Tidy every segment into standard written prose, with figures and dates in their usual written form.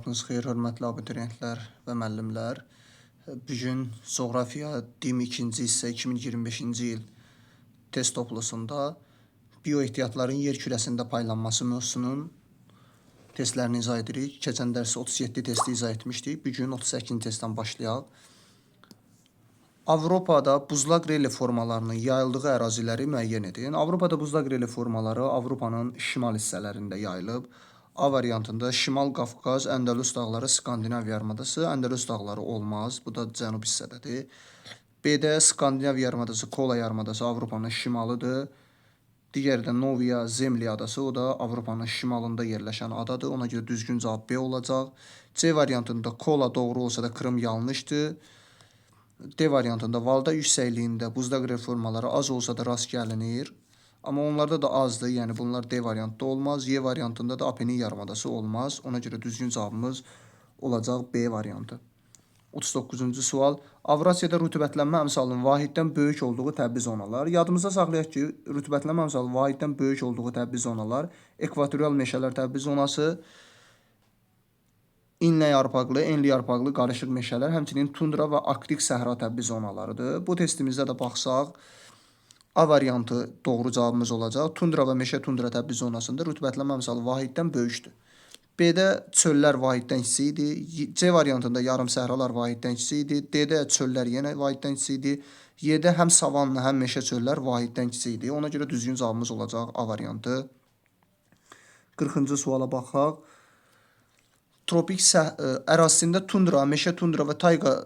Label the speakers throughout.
Speaker 1: Sabahınız xeyir, hörmətli abituriyentlər və müəllimlər. Bugün coğrafiya dim 2-ci hissə 2025-ci il test toplusunda bioehtiyatların yer kürəsində paylanması mövzusunun testlərini izah edirik. Keçən dərs 37 testi izah etmişdik. Bugün 38-ci testdən başlayaq. Avropada buzlaq relief formalarının yayıldığı əraziləri müəyyən edin. Avropada buzlaq relief formaları Avropanın şimal hissələrində yayılıb. A variantında Şimal Qafqaz, Əndəlus dağları, Skandinav yarımadası. Əndəlus dağları olmaz, bu da cənub hissədədir. B-də Skandinav yarımadası, Kola yarımadası Avropanın şimalıdır. Digəri də Novaya Zemlya adası, o da Avropanın şimalında yerləşən adadır. Ona görə düzgün cavab B olacaq. C variantında Kola doğru olsa da Krım yanlışdır. D variantında Valda yüksəkliyində buzlaq relief formaları az olsa da rast gəlinir. Amma onlarda da azdır, yəni bunlar D variantda olmaz. Y variantında da Apenin yarımadası olmaz. Ona görə düzgün cavabımız olacaq B variantı. 39-cu sual. Avrasiyada rütubətlənmə əmsalının vahiddən böyük olduğu təbii zonalar. Yadımızda saxlayaq ki, rütubətlənmə əmsalı vahiddən böyük olduğu təbii zonalar ekvatorial meşələr təbii zonası, inlə yarpaqlı, enli yarpaqlı qarışıq meşələr, həmçinin tundra və arktik səhra təbii zonalarıdır. Bu testimizdə də baxsaq, A variantı doğru cavabımız olacaq. Tundra və meşə tundra təbii zonasında rütubətlənmə əmsalı vahiddən böyükdür. B-də çöllər vahiddən kiçik idi. C variantında yarım səhralar vahiddən kiçik idi. D-də çöllər yenə vahiddən kiçik idi. Y-də həm savanna, həm meşə çöllər vahiddən kiçik idi. Ona görə düzgün cavabımız olacaq A variantı. 40-cı suala baxaq. Tropik ərazisində tundra, meşə tundra və tayqa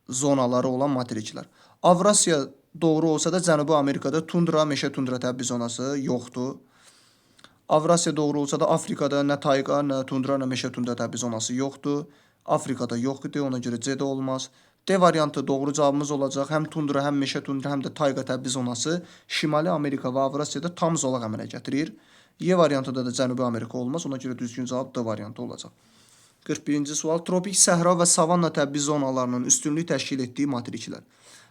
Speaker 1: zonaları olan materiklər. Avrasiya doğru olsa da Cənubi Amerikada tundra, meşə tundra təbii zonası yoxdur. Avrasiya doğru olsa da Afrikada nə tayqa, nə tundra, nə meşə tundra təbii zonası yoxdur. Afrikada yoxdur, ona görə C də olmaz. D variantı doğru cavabımız olacaq. Həm tundra, həm meşə tundra, həm də tayqa təbii zonası Şimali Amerika və Avrasiyada tam zolaq əmələ gətirir. Y variantında da Cənubi Amerika olmaz, ona görə düzgün cavab D variantı olacaq. 41-ci sual. Tropik səhra və savanna təbii zonalarının üstünlük təşkil etdiyi materiklər.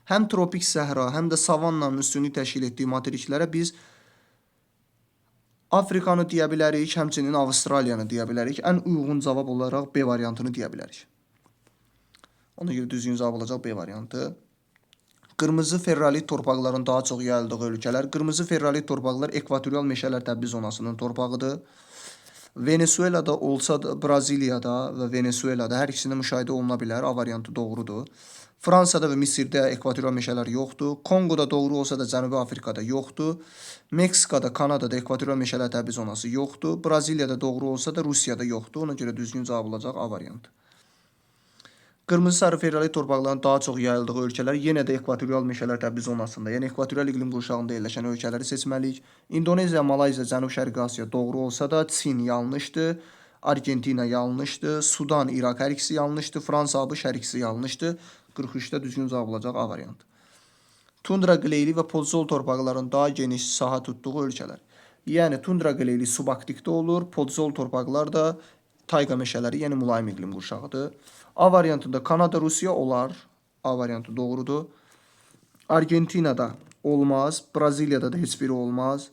Speaker 1: Həm tropik səhra, həm də savannanın üstünlük təşkil etdiyi materiklərə biz Afrikanı deyə bilərik, həmçinin Avstraliyanı deyə bilərik. Ən uyğun cavab olaraq B variantını deyə bilərik. Ona görə düzgün cavab olacaq B variantı. Qırmızı ferrolit torpaqların daha çox yayıldığı ölkələr. Qırmızı ferrolit torpaqlar ekvatorial meşələr təbii zonasının torpağıdır. Venezuelada olsa da, Braziliyada və Venezuelada hər ikisində müşahidə oluna bilər. A variantı doğrudur. Fransada və Misirdə ekvatorial meşələr yoxdur. Kongoda doğru olsa da Cənubi Afrikada yoxdur. Meksikada, Kanadada ekvatorial meşələr təbii zonası yoxdur. Braziliyada doğru olsa da Rusiyada yoxdur. Ona görə düzgün cavab olacaq A variantı. Qırmızı sarı ferrolit torpaqların daha çox yayıldığı ölkələr yenə də ekvatorial meşələr təbii zonasında, yəni ekvatorial iqlim qurşağında yerləşən ölkələri seçməliyik. İndoneziya, Malayziya, Cənub-Şərqi Asiya doğru olsa da Çin yanlışdır. Argentina yanlışdır. Sudan, İraq hər ikisi yanlışdır. Fransa, ABŞ hər ikisi yanlışdır. 43-də düzgün cavab olacaq A variantı. Tundra qleyli və podzol torpaqların daha geniş sahə tutduğu ölkələr. Yəni tundra qleyli subarktikdə olur, podzol torpaqlar da tayqa meşələri, yəni mülayim iqlim qurşağıdır. A variantında Kanada, Rusiya olar. A variantı doğrudur. Argentinada olmaz. Braziliyada da heç biri olmaz.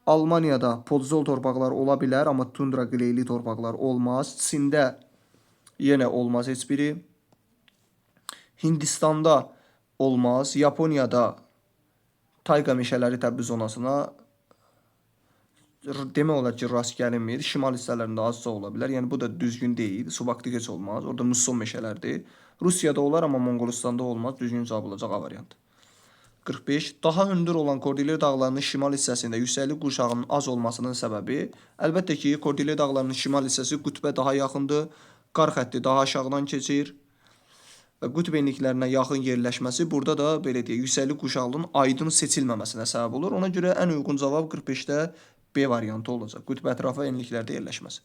Speaker 1: Almaniyada podzol torpaqlar ola bilər, amma tundra qleyli torpaqlar olmaz. Çində yenə olmaz heç biri. Hindistanda olmaz. Yaponiyada tayqa meşələri təbii zonasına demək olar ki, rast gəlinmir. Şimal hissələrində azca ola bilər. Yəni bu da düzgün deyil. Subarktik heç olmaz. Orada musson meşələrdir. Rusiyada olar, amma Monqolistanda olmaz. Düzgün cavab olacaq A variantı. 45. Daha hündür olan Kordilyer dağlarının şimal hissəsində yüksəklik qurşağının az olmasının səbəbi, əlbəttə ki, Kordilyer dağlarının şimal hissəsi qütbə daha yaxındır. Qar xətti daha aşağıdan keçir və qütb enliklərinə yaxın yerləşməsi burada da belə deyək, yüksəklik qurşağının aydın seçilməməsinə səbəb olur. Ona görə ən uyğun cavab 45-də B variantı olacaq. Qütb ətrafı enliklərdə yerləşməsi.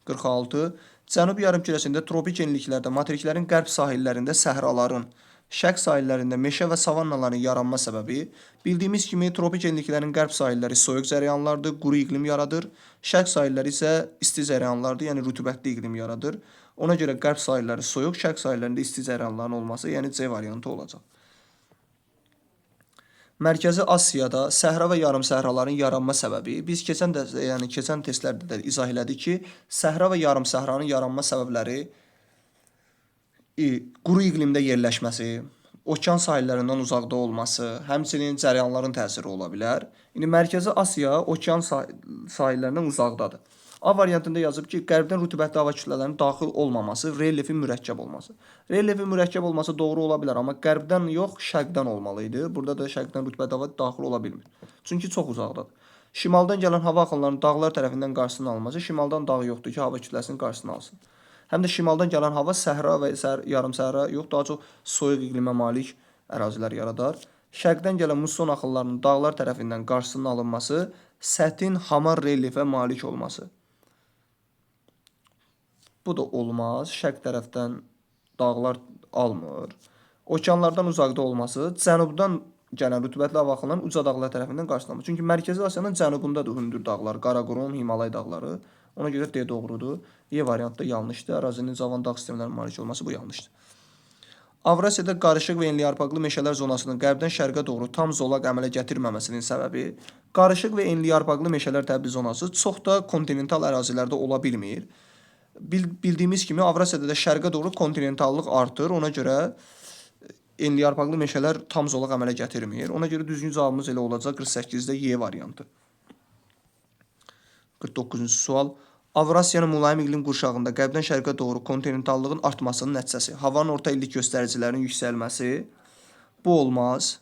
Speaker 1: 46. Cənub yarımkürəsində tropik enliklərdə materiklərin qərb sahillərində səhraların, şərq sahillərində meşə və savannaların yaranma səbəbi, bildiyimiz kimi tropik enliklərin qərb sahilləri soyuq cərəyanlardır, quru iqlim yaradır. Şərq sahilləri isə isti cərəyanlardır, yəni rütubətli iqlim yaradır. Ona görə qərb sahilləri soyuq, şərq sahillərində isti cərəyanların olması, yəni C variantı olacaq. Mərkəzi Asiyada səhra və yarımsəhraların yaranma səbəbi biz keçən testlərdə də izah elədik ki, səhra və yarımsəhranın yaranma səbəbləri quru iqlimdə yerləşməsi, okean sahillərindən uzaqda olması, həmçinin cərəyanların təsiri ola bilər. İndi Mərkəzi Asiya okean sahillərindən uzaqdadır. A variantında yazıb ki, qərbdən rütubətli hava kütlələrinin daxil olmaması, relyefin mürəkkəb olması. Relyefin mürəkkəb olması doğru ola bilər, amma qərbdən yox, şərqdən olmalı idi. Burada da şərqdən rütubətli hava daxil ola bilmir. Çünki çox uzaqdadır. Şimaldan gələn hava axınlarının dağlar tərəfindən qarşısının alınması, şimaldan dağ yoxdur ki, hava kütləsinin qarşısını alsın. Həm də şimaldan gələn hava səhra və yarımsəhra yox, daha çox soyuq iqlimə malik ərazilər yaradar. Şərqdən gələn musson axınlarının dağlar tərəfindən qarşısının alınması, səthin hamar relyefə malik olması. Bu da olmaz. Şərq tərəfdən dağlar almır. Okeanlardan uzaqda olması, cənubdan gələn rütubətli hava axınlarının uca dağlar tərəfindən qarşılanması. Çünki Mərkəzi Asiyanın cənubundadır hündür dağlar, Qaraqorum, Himalay dağları. Ona görə D doğrudur. E variantı da yanlışdır. Ərazinin cavan dağ sistemlərinə malik olması bu yanlışdır. Avrasiyada qarışıq və enliyarpaqlı meşələr zonasının qərbdən şərqə doğru tam zolaq əmələ gətirməməsinin səbəbi qarışıq və enliyarpaqlı meşələr təbii zonası çox da kontinental ərazilərdə ola bilmir. Bildiyimiz kimi Avrasiyada da şərqə doğru kontinentallıq artır. Ona görə enliyarpaqlı meşələr tam zolaq əmələ gətirmir. Ona görə düzgün cavabımız elə olacaq 48-də Y variantı. 49-cu sual. Avrasiyanın mülayim iqlim qurşağında qərbdən şərqə doğru kontinentallığın artmasının nəticəsi. Havanın orta illik göstəricilərinin yüksəlməsi. Bu olmaz.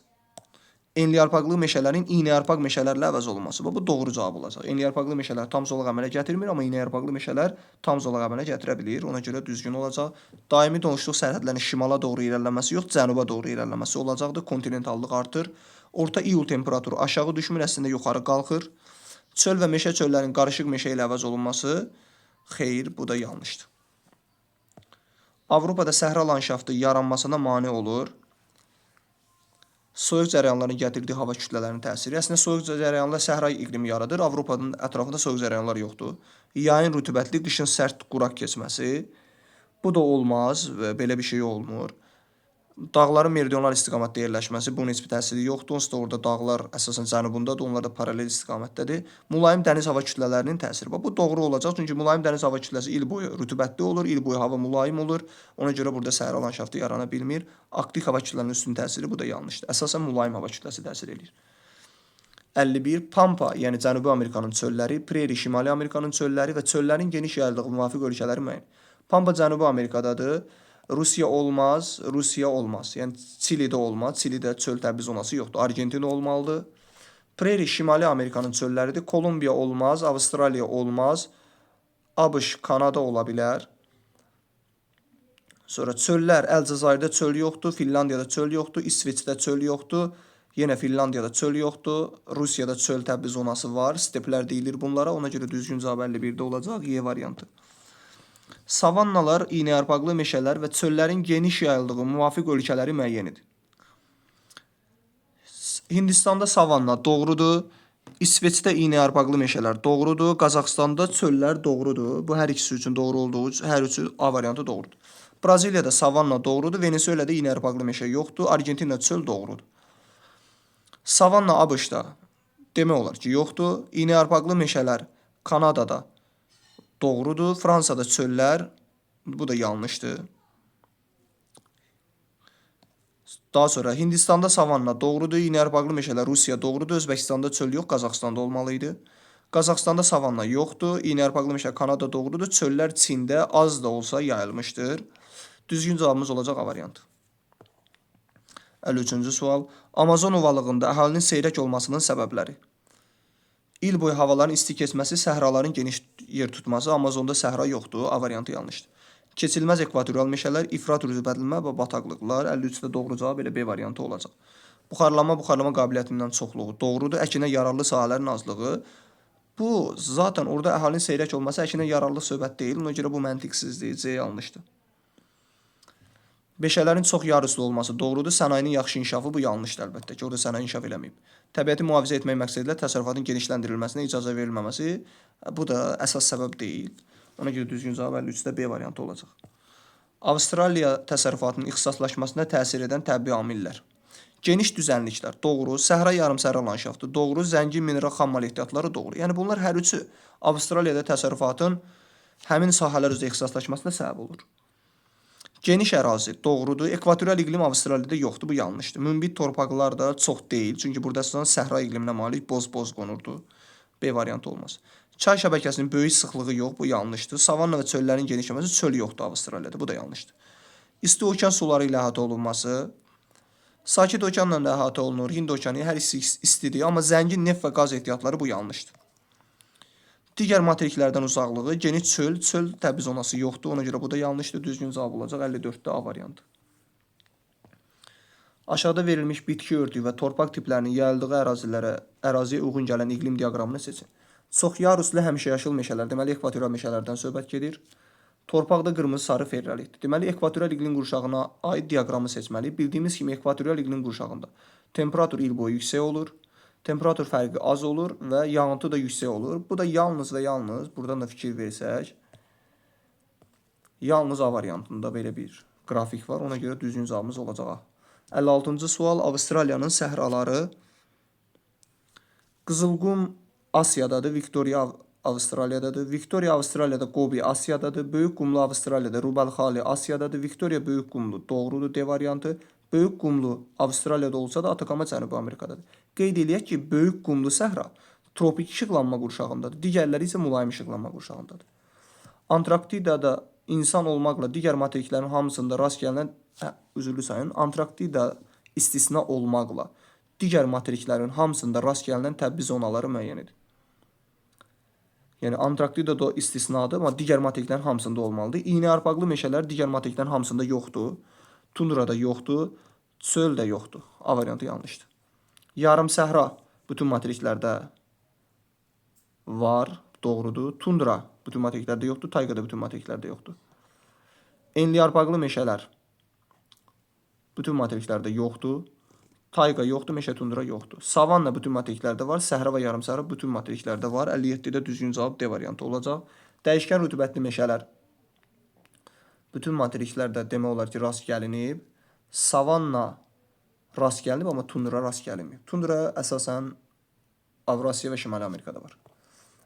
Speaker 1: Enliyarpaqlı meşələrin iynəyarpaq meşələrlə əvəz olunması. Bu doğru cavab olacaq. Enliyarpaqlı meşələr tam zolaq əmələ gətirmir, amma iynəyarpaqlı meşələr tam zolaq əmələ gətirə bilir. Ona görə düzgün olacaq. Daimi donuşluq sərhədlərinin şimala doğru irəliləməsi yox, cənuba doğru irəliləməsi olacaqdır. Kontinentallıq artır. Orta iyul temperaturu aşağı düşmür, əslində yuxarı qalxır. Çöl və meşə çöllərin qarışıq meşə ilə əvəz olunması, xeyr, bu da yanlışdır. Avropada səhra landşaftı yaranmasına mane olur. Soyuq cərəyanların gətirdiyi hava kütlələrinin təsiri. Əslində soyuq cərəyanlar səhra iqlimi yaradır. Avropanın ətrafında soyuq cərəyanlar yoxdur. Yayın rütubətli, qışın sərt quraq keçməsi. Bu da olmaz və belə bir şey olmur. Dağların meridional istiqamətdə yerləşməsi, bunun heç bir təsiri yoxdur. Onsuz da orada dağlar əsasən cənubundadır, onlar da paralel istiqamətdədir. Mülayim dəniz hava kütlələrinin təsiri. Bu doğru olacaq, çünki mülayim dəniz hava kütləsi il boyu rütubətli olur, il boyu hava mülayim olur. Ona görə burada səhra landşaftı yarana bilmir. Aktiv hava kütlələrinin üstün təsiri bu da yanlışdır. Əsasən mülayim hava kütləsi təsir edir. 51. Pampa, yəni Cənubi Amerikanın çölləri, Prairie, Şimali Amerikanın çölləri və çöllərin geniş yayıldığı müvafiq ölkələri müəyyən. Pampa Cənubi Amerikadadır. Rusiya olmaz, Rusiya olmaz. Yəni Çilidə olmaz. Çilidə çöl təbii zonası yoxdur. Argentina olmalıdır. Prairie Şimali Amerikanın çölləridir. Kolumbiya olmaz, Avstraliya olmaz. ABŞ, Kanada ola bilər. Sonra çöllər, Əlcəzairdə çöl yoxdur, Finlandiyada çöl yoxdur, İsveçdə çöl yoxdur. Yenə Finlandiyada çöl yoxdur. Rusiyada çöl təbii zonası var. Steplər deyilir bunlara. Ona görə düzgün cavab 51-də olacaq. Y variantı. Savannalar, iynəyarpaqlı meşələr və çöllərin geniş yayıldığı müvafiq ölkələri müəyyən edir. Hindistanda savanna doğrudur. İsveçdə iynəyarpaqlı meşələr doğrudur. Qazaxstanda çöllər doğrudur. Bu hər ikisi üçün doğru olduğu üçün hər üçü A variantı doğrudur. Braziliyada savanna doğrudur. Venezuelada iynəyarpaqlı meşə yoxdur. Argentinada çöl doğrudur. Savanna ABŞ-da demək olar ki, yoxdur. İynəyarpaqlı meşələr Kanadada doğrudur. Fransada çöllər, bu da yanlışdır. Daha sonra Hindistanda savanna doğrudur. İynəyarpaqlı meşələr Rusiya doğrudur. Özbəkistanda çöl yox, Qazaxstanda olmalı idi. Qazaxstanda savanna yoxdur. İynəyarpaqlı meşə Kanada doğrudur. Çöllər Çində az da olsa yayılmışdır. Düzgün cavabımız olacaq A variantı. 53-cü sual. Amazon ovalığında əhalinin seyrək olmasının səbəbləri. İl boyu havaların isti keçməsi, səhraların geniş yer tutması. Amazonda səhra yoxdur. A variantı yanlışdır. Keçilməz ekvatorial meşələr, ifrat rütubətli və bataqlıqlar. 53-də doğru cavab elə B variantı olacaq. Buxarlanma qabiliyyətinin çoxluğu doğrudur. Əkinə yararlı sahələrin azlığı. Bu zaten orada əhalinin seyrək olması əkinə yararlı söhbət deyil. Ona görə bu məntiqsizdir. C yanlışdır. Meşələrin çox yarıslı olması doğrudur. Sənayenin yaxşı inkişafı bu yanlışdır əlbəttə ki, orada sənaye inkişaf eləməyib. Təbiəti mühafizə etmək məqsədilə təsərrüfatın genişləndirilməsinə icazə verilməməsi bu da əsas səbəb deyil. Ona görə düzgün cavab 53-də B variantı olacaq. Avstraliya təsərrüfatının ixtisaslaşmasına təsir edən təbii amillər. Geniş düzənliklər, doğru. Səhra yarımsəhra landşaftı, doğru. Zəngin mineral xammal ehtiyatları, doğru. Yəni bunlar hər üçü Avstraliyada təsərrüfatın həmin sahələr üzrə ixtisaslaşmasına səbəb olur. Geniş ərazi, doğrudur. Ekvatorial iqlim Avstraliyada yoxdur, bu yanlışdır. Münbit torpaqlar da çox deyil, çünki burada əsasən səhra iqliminə malik boz-boz qonurdu. B variantı olmaz. Çay şəbəkəsinin böyük sıxlığı yox, bu yanlışdır. Savanna və çöllərin genişləməsi, çöl yoxdur Avstraliyada, bu da yanlışdır. İsti okean suları ilə əhatə olunması, sakit okeanla da əhatə olunur. Hind okeanı hər ikisi istidir, amma zəngin neft və qaz ehtiyatları bu yanlışdır. Digər materiklərdən uzaqlığı, geniş çöl təbii zonası yoxdur, ona görə bu da yanlışdır. Düzgün cavab olacaq 54-də A variantı. Aşağıda verilmiş bitki örtüyü və torpaq tiplərinin yayıldığı əraziyə uyğun gələn iqlim diaqramını seçin. Çox yaruslu həmişəyaşıl meşələr, deməli ekvatorial meşələrdən söhbət gedir. Torpaqda qırmızı-sarı ferralitdir. Deməli ekvatorial iqlim qurşağına aid diaqramı seçməliyik. Bildiyimiz kimi ekvatorial iqlim qurşağında temperatur il boyu yüksək olur, temperatur fərqi az olur və yağıntı da yüksək olur. Bu da yalnız və yalnız, buradan da fikir versək, yalnız A variantında belə bir qrafik var. Ona görə düzgün cavabımız olacaq A. 56-cı sual. Avstraliyanın səhraları. Qızılqum Asiyadadır, Viktoriya Avstraliyadadır. Viktoriya Avstraliyada, Qobi Asiyadadır. Böyük qumlu Avstraliyada, Rubal-Xali Asiyadadır. Viktoriya böyük qumlu, doğrudur D variantı. Böyük qumlu Avstraliyada olsa da Atakama Cənubi Amerikadadır. Qeyd eləyək ki, böyük qumlu səhra tropik işıqlanma qurşağındadır. Digərləri isə mülayim işıqlanma qurşağındadır. Antarktidada insan olmaqla digər materiklərin hamısında rast gəlinən, üzrlü sayın, Antarktida istisna olmaqla digər materiklərin hamısında rast gəlinən təbii zonaları müəyyən edin. Yəni Antarktida da istisnadır, amma digər materiklərin hamısında olmalıdır. İynəyarpaqlı meşələr digər materiklərin hamısında yoxdur. Tundra da yoxdur, çöl də yoxdur. A variantı yanlışdır. Yarım səhra bütün materiklərdə var, doğrudur. Tundra bütün materiklərdə yoxdur, tayqa da bütün materiklərdə yoxdur. Enliyarpaqlı meşələr bütün materiklərdə yoxdur. Tayqa yoxdur, meşə tundra yoxdur. Savanna bütün materiklərdə var, səhra və yarımsəhra bütün materiklərdə var. 57-də düzgün cavab D variantı olacaq. Dəyişkən rütubətli meşələr bütün materiklərdə demək olar ki, rast gəlinib. Savanna rast gəlinib, amma tundra rast gəlinməyib. Tundra əsasən Avrasiya və Şimali Amerikada var.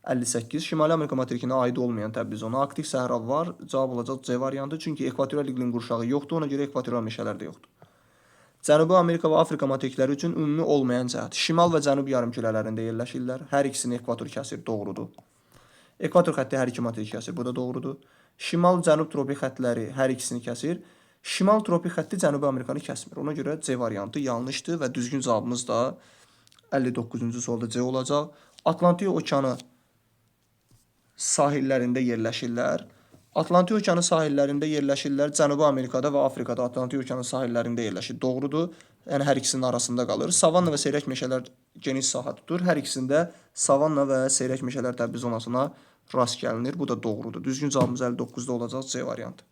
Speaker 1: 58. Şimali Amerika materikinə aid olmayan təbii zona. Arktik səhra var. Cavab olacaq C variantı. Çünki ekvatorial iqlim qurşağı yoxdur, ona görə ekvatorial meşələr də yoxdur. Cənubi Amerika və Afrika materikləri üçün ümumi olmayan cəhət. Şimal və cənub yarımkürələrində yerləşirlər. Hər ikisini ekvator kəsir, doğrudur. Ekvator xətti hər iki materik kəsir, bu da doğrudur. Şimal-cənub tropik xəttləri hər ikisini kəsir. Şimal tropik xətti Cənubi Amerikanı kəsmir. Ona görə C variantı yanlışdır və düzgün cavabımız da 59-cu sualda C olacaq. Atlantik okeanı sahillərində yerləşirlər. Atlantik okeanı sahillərində yerləşirlər. Cənubi Amerikada və Afrikada Atlantik okeanı sahillərində yerləşir. Doğrudur. Yəni hər ikisinin arasında qalır. Savanna və seyrək meşələr geniş sahə tutur. Hər ikisində savanna və seyrək meşələr təbii zonasına rast gəlinir. Bu da doğrudur. Düzgün cavabımız 59-da olacaq C variantı.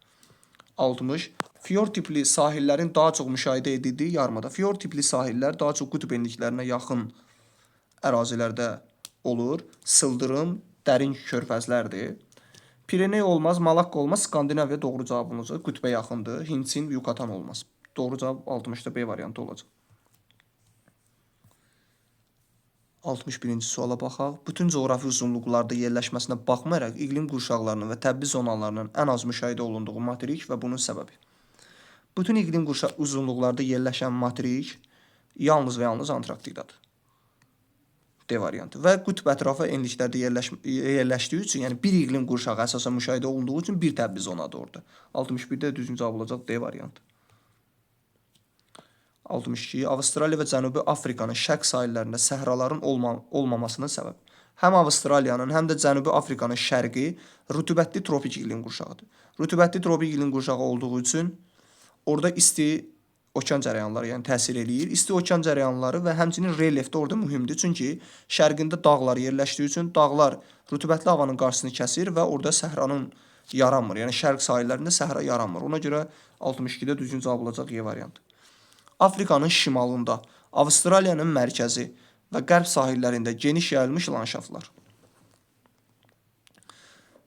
Speaker 1: 60. Fiord tipli sahillərin daha çox müşahidə edildiyi yarımada. Fiord tipli sahillər daha çox qütb enliklərinə yaxın ərazilərdə olur. Sıldırım, dərin körfəzlərdir. Pireney olmaz, Malakka olmaz, Skandinaviya doğru cavabımız qütbə yaxındır. Hindçin, Yucatan olmaz. Doğru cavab 60-da B variantı olacaq. 61-ci suala baxaq. Bütün coğrafi uzunluqlarda yerləşməsinə baxmayaraq iqlim qurşaqlarının və təbii zonalarının ən az müşahidə olunduğu materik və bunun səbəbi. Bütün iqlim uzunluqlarda yerləşən materik yalnız və yalnız Antarktidadır. D variantı. Və qütb ətrafı enliklərdə yerləşdiyi üçün, yəni bir iqlim qurşağı əsasən müşahidə olunduğu üçün bir təbii zonadır orada. 61-də düzgün cavab olacaq D variantı. 62. Avstraliya və Cənubi Afrikanın şərq sahillərində səhraların olmamasına səbəb. Həm Avstraliyanın, həm də Cənubi Afrikanın şərqi rütubətli tropik iqlim qurşağıdır. Rütubətli tropik iqlim qurşağı olduğu üçün orada isti okean cərəyanları, yəni təsir eləyir. İsti okean cərəyanları və həmçinin relyef də orada mühümdür. Çünki şərqində dağlar yerləşdiyi üçün dağlar rütubətli havanın qarşısını kəsir və orada səhranın yaranmır. Yəni şərq sahillərində səhra yaranmır. Ona görə 62-də düzgün cavab olacaq E variantı. Afrikanın şimalında, Avstraliyanın mərkəzi və qərb sahillərində geniş yayılmış landşaftlar.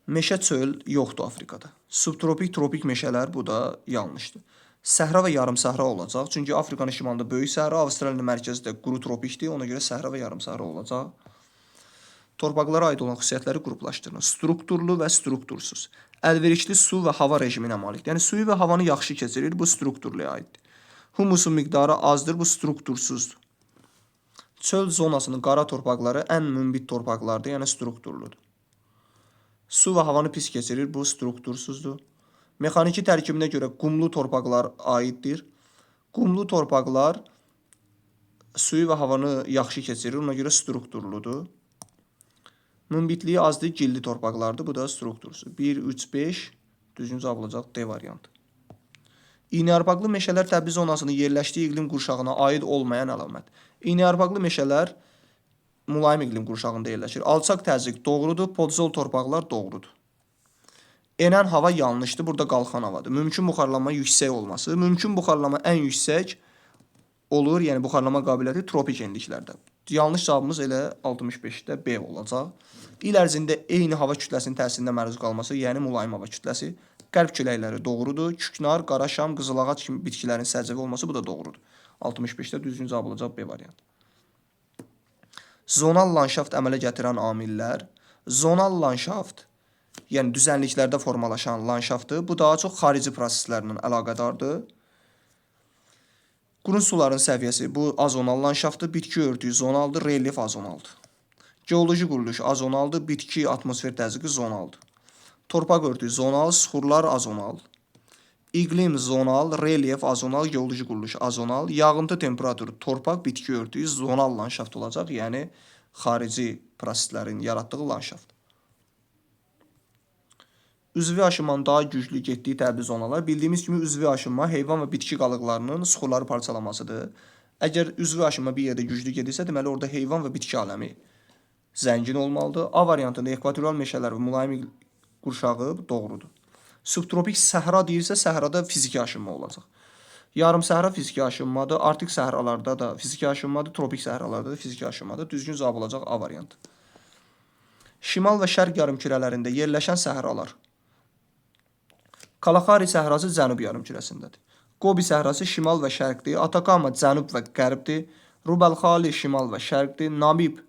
Speaker 1: Meşə çöl yoxdur Afrikada. Subtropik, tropik meşələr, bu da yanlışdır. Səhra və yarım səhra olacaq. Çünki Afrikanın şimalında böyük səhra, Avstraliyanın mərkəzi də quru tropikdir. Ona görə səhra və yarım səhra olacaq. Torpaqlara aid olan xüsusiyyətləri qruplaşdırın. Strukturlu və struktursuz. Əlverişli su və hava rejiminə malikdir. Yəni suyu və havanı yaxşı keçirir, bu strukturluya aiddir. Humusun miqdarı azdır, bu struktursuzdur. Çöl zonasının qara torpaqları ən münbit torpaqlardır, yəni strukturludur. Su və havanı pis keçirir, bu struktursuzdur. Mexaniki tərkibinə görə qumlu torpaqlar aiddir. Qumlu torpaqlar suyu və havanı yaxşı keçirir, ona görə strukturludur. Münbitliyi azdır, gilli torpaqlardır, bu da struktursuz. 1, 3, 5, düzgün cavab olacaq D variantı. İğnəyarpaqlı meşələr Təbriz zonasının yerləşdiyi iqlim qurşağına aid olmayan əlamət. İğnəyarpaqlı meşələr mülayim iqlim qurşağında yerləşir. Alçaq təzyiq doğrudur, podzol torpaqlar doğrudur. Enən hava yanlışdır, burada qalxan havadır. Mümkün buxarlanma yüksək olması. Mümkün buxarlanma ən yüksək olur, yəni buxarlama qabiliyyəti tropik enliklərdə. Yanlış cavabımız elə 65-də B olacaq. İl ərzində eyni hava kütləsinin təsirində məruz qalması, yəni mülayim hava kütləsi. Qərb küləkləri doğrudur. Küknar, qaraşam, qızılağac kimi bitkilərin səciyyəvi olması, bu da doğrudur. 65-də düzgün cavab olacaq B variantı. Zonal landşaft əmələ gətirən amillər. Zonal landşaft, yəni düzənliklərdə formalaşan landşaftdır. Bu daha çox xarici proseslərlə əlaqədardır. Qurun suların səviyyəsi, bu azonal landşaftdır. Bitki örtüyü zonaldır, relyef azonaldır. Geoloji quruluş azonaldır, bitki atmosfer təzyiqi zonaldır. Torpaq örtüyü zonal, süxurlar azonal. İqlim zonal, relyef azonal, geoloji quruluş azonal. Yağıntı temperaturu, torpaq, bitki örtüyü zonal landşaft olacaq, yəni xarici proseslərin yaratdığı landşaft. Üzvi aşınmanın daha güclü getdiyi təbii zonalar. Bildiyimiz kimi üzvi aşınma heyvan və bitki qalıqlarının süxurları parçalamasıdır. Əgər üzvi aşınma bir yerdə güclü gedirsə, deməli orada heyvan və bitki aləmi zəngin olmalıdır. A variantında ekvatorial meşələr və mülayim qurşağı doğrudur. Subtropik səhra deyirsə, səhrada fiziki aşınma olacaq. Yarım səhra fiziki aşınmadır. Artik səhralarda da fiziki aşınmadır. Tropik səhralarda da fiziki aşınmadır. Düzgün cavab olacaq A variantı. Şimal və şərq yarımkürələrində yerləşən səhralar. Kalahari səhrası cənub yarımkürəsindədir. Gobi səhrası şimal və şərqdir. Atakama cənub və qərbdir. Rubəlxali şimal və şərqdir. Namib